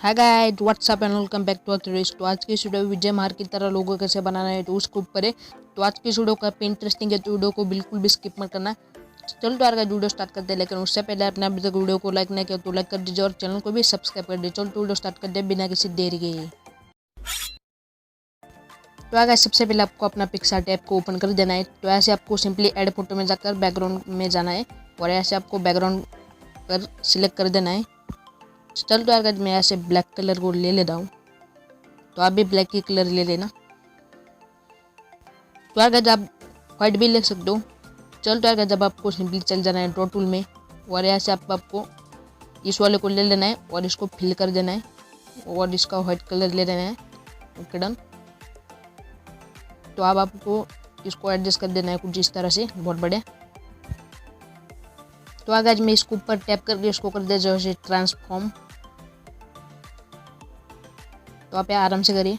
Hi guys, what's up and welcome back to our तो आज की वीडियो विजय महार की तरह लोगो कैसे बनाना है तो उसके ऊपर है। तो आज की वीडियो काफी इंटरेस्टिंग है, तो वीडियो को बिल्कुल भी स्किप मत करना। चलो तो यार वीडियो स्टार्ट करते हैं, लेकिन उससे पहले आपने अभी तक वीडियो को लाइक नहीं किया तो लाइक कर दीजिए और चैनल को भी सब्सक्राइब कर दीजिए। चलो तो वीडियो स्टार्ट करते हैं बिना किसी देरी के। तो अगर सबसे पहले आपको अपना पिक्सार्ट ऐप को ओपन कर देना है। तो ऐसे आपको सिंपली ऐड फोटो में जाकर बैकग्राउंड में जाना है और ऐसे आपको बैकग्राउंड पर सिलेक्ट कर देना है। चल तो यार मैं ऐसे ब्लैक कलर को ले लेता हूँ, तो आप भी ब्लैक ही कलर ले लेना। तो यार आप व्हाइट भी ले सकते हो। चल तो यार जब आपको सिंपली चल जाना है ड्रॉ टूल में और ऐसे आपको इस वाले को ले लेना है और इसको फिल कर देना है और इसका व्हाइट कलर ले लेना है। Okay done. तो अब आपको इसको एडजस्ट कर देना है कुछ इस तरह से, बहुत बढ़िया। तो आज मैं इसको ऊपर टैप करके इसको कर दे जैसे ट्रांसफॉर्म। तो आप आराम से करिए।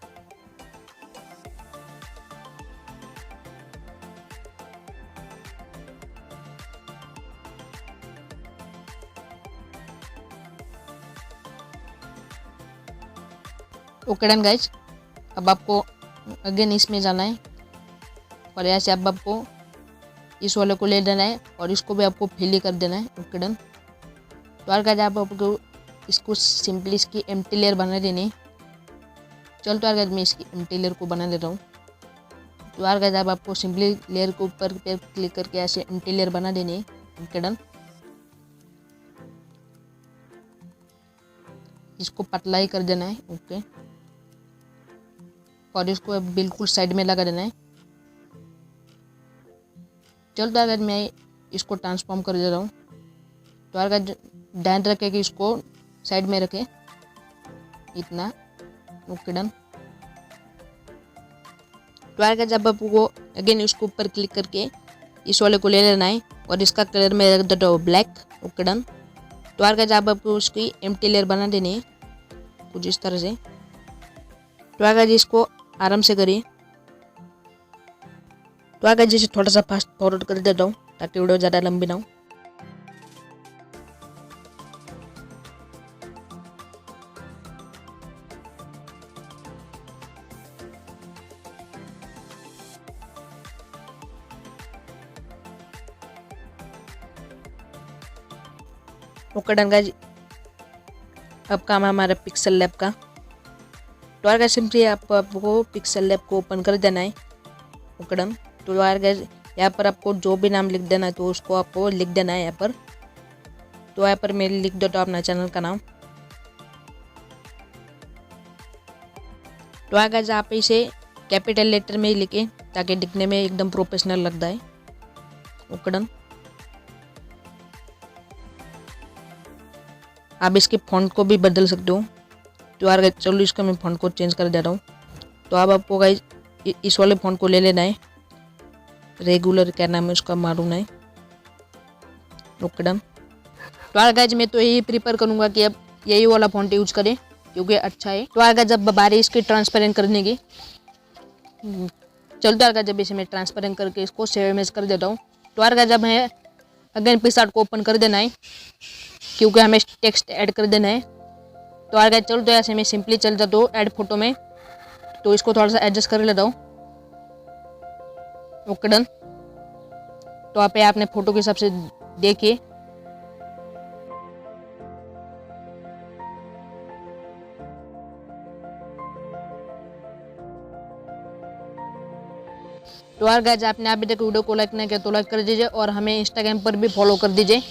Okay done guys. अब आपको अगेन इसमें जाना है और ऐसे अब आपको इस वाले को ले लेना है और इसको भी आपको फिल ही कर देना है। Okay done. तो यार गाइज आप आपको इसको सिंपली इसकी एम्प्टी लेयर बना देनी है। चल तो यार गाइज मैं इसकी एम्प्टी लेयर को बना देता हूँ। तो यार गाइज आपको सिंपली लेयर के ऊपर पे क्लिक करके ऐसे एम्प्टी लेयर बना देनी है। Okay done. इसको पतला ही कर देना है। ओके, और इसको बिल्कुल साइड में लगा देना है। चल तो यार मैं इसको ट्रांसफॉर्म कर दे रहा हूँ। तो यार ध्यान रखे कि इसको साइड में रखे इतना। Okay done. तो यार जब आपको अगेन इसको ऊपर क्लिक करके इस वाले को ले लेना है और इसका कलर में रख देता हूँ ब्लैक। Okay done. तो यार जब आपको उसकी एम्प्टी लेयर बना देनी है कुछ इस तरह से। तो यार इसको आराम से करिए। तो आगे जैसे थोड़ा सा फास्ट फॉरवर्ड कर देता हूँ ताकि वीडियो ज़्यादा लंबी ना हो। Okay done guys. अब काम है हमारा पिक्सल लैब का। तो यार सिंपली आपको पिक्सल लैब को ओपन कर देना है। Okay done. तो यार यहाँ पर आपको जो भी नाम लिख देना है तो उसको आपको लिख देना है यहाँ पर। तो यहाँ पर मैं लिख देता हूँ अपना चैनल का नाम। तो आगे आप इसे कैपिटल लेटर में ही लिखें ताकि दिखने में एकदम प्रोफेशनल लगता है। Okay done. आप इसके फॉन्ट को भी बदल सकते हो। तो यार चलो इसका मैं फॉन्ट को चेंज कर दे रहा हूँ। तो अब आपको गाइस इस वाले फॉन्ट को ले लेना है, रेगुलर क्या नाम है उसका मालूम है। Okay done. तो यार गाइस मैं तो यही प्रीफर करूँगा कि अब यही वाला फॉन्ट यूज करें क्योंकि अच्छा है। तो यार जब बारी इसकी ट्रांसपेरेंट करने की, चलता यार जब इसे मैं ट्रांसपेरेंट करके इसको सेव इमेज कर देता हूँ। तो यार जब है अगेन पिक्सार्ट को ओपन कर देना है क्योंकि हमें टेक्स्ट ऐड कर देना है। तो यार चलो तो ऐसे मैं सिंपली चल जाता हूँ ऐड फोटो में। तो इसको थोड़ा सा एडजस्ट कर लेता हूँ। Okay done. तो आप आपने फोटो के हिसाब से देखिए। तो यार गाइस आपने अभी तक वीडियो को लाइक नहीं किया तो लाइक कर दीजिए और हमें इंस्टाग्राम पर भी फॉलो कर दीजिए।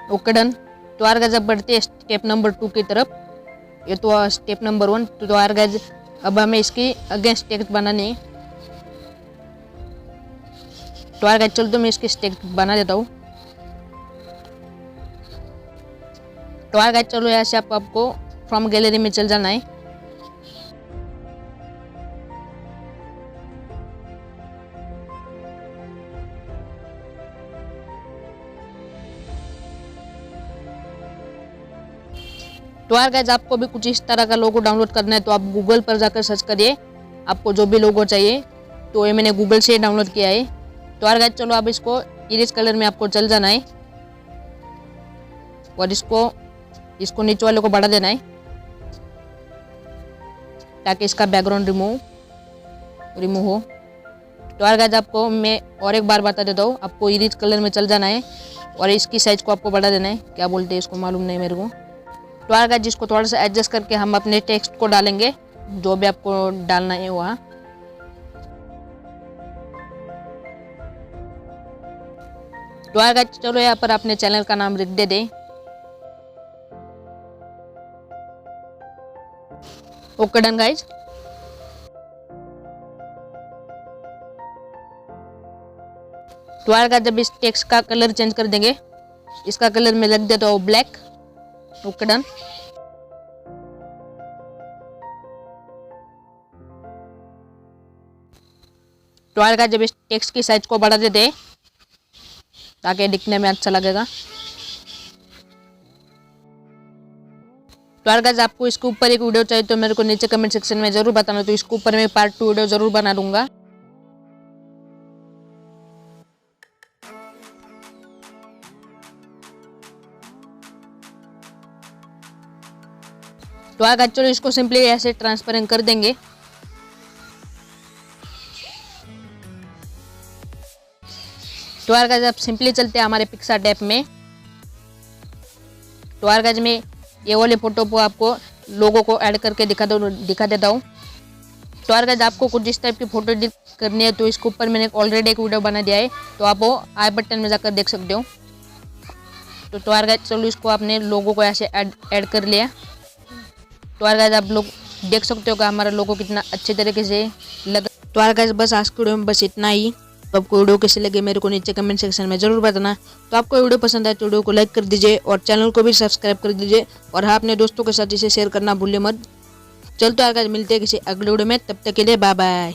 Okay done. तो यार गाइस अब बढ़ते हैं स्टेप नंबर 2 की तरफ। ये तो स्टेप नंबर 1। तो यार गाइस अब हमें इसकी अगेंस्ट टेक्स्ट बनानी है। तो यार गाइस चल तो मैं इसकी टेक्स्ट बना देता हूँ। तो यार गाइस चलो ऐसे आपको फ्रॉम गैलरी में चल जाना है। तो यार गाइस आपको भी कुछ इस तरह का लोगो डाउनलोड करना है तो आप गूगल पर जाकर सर्च करिए, आपको जो भी लोगो चाहिए तो ये मैंने गूगल से डाउनलोड किया है। तो यार गाइस चलो अब इसको इरेज कलर में आपको चल जाना है और इसको नीचे वाले को बढ़ा देना है ताकि इसका बैकग्राउंड रिमूव हो। तो यार गाइस आपको मैं और एक बार बता देता हूँ, आपको इरेज कलर में चल जाना है और इसकी साइज को आपको बढ़ा देना है, क्या बोलते हैं इसको मालूम नहीं मेरे को। तो यार गाइस जिसको थोड़ा सा एडजस्ट करके हम अपने टेक्स्ट को डालेंगे, जो भी आपको डालना है वहाँ। तो यार गाइस चलो यहाँ पर अपने चैनल का नाम लिख दे दें। Okay done guys. तो यार गाइस जब इस टेक्स्ट का कलर चेंज कर देंगे, इसका कलर में लग देता हूँ ब्लैक। Okay done. तो यार गाइस जब इस टेक्स्ट की साइज को बढ़ा देते ताकि दिखने में अच्छा लगेगा। तो यार गाइस आपको इसके ऊपर एक वीडियो चाहिए तो मेरे को नीचे कमेंट सेक्शन में जरूर बताना, तो इसके ऊपर मैं पार्ट 2 वीडियो जरूर बना दूंगा। तो यार गाइस चलो इसको सिंपली ऐसे ट्रांसपेरेंट कर देंगे। तो यार गाइस अब सिंपली चलते हैं हमारे पिक्सार्ट ऐप में। तो यार गाइस मैं ये वाले फोटो को आपको लोगो को ऐड करके दिखा देता हूँ। तो यार गाइस आपको कुछ इस टाइप की फोटो एडिट करनी है तो इसके ऊपर मैंने ऑलरेडी एक वीडियो बना दिया है, तो आप वो आई बटन में जाकर देख सकते हो। तो यार गाइस चलो इसको आपने लोगो को ऐसे ऐड कर लिया। तो यार गाइस आप लोग देख सकते हो कि हमारा लोगो कितना अच्छे तरीके से लगा। तो यार गाइस बस आज के वीडियो में बस इतना ही। तो आपको वीडियो कैसे लगे मेरे को नीचे कमेंट सेक्शन में जरूर बताना। तो आपको वीडियो पसंद आए तो वीडियो को लाइक कर दीजिए और चैनल को भी सब्सक्राइब कर दीजिए और हाँ अपने दोस्तों के साथ इसे शेयर करना भूलिए मत। चलते यार गाइस मिलते हैं किसी अगले वीडियो में, तब तक के लिए बाय बाय।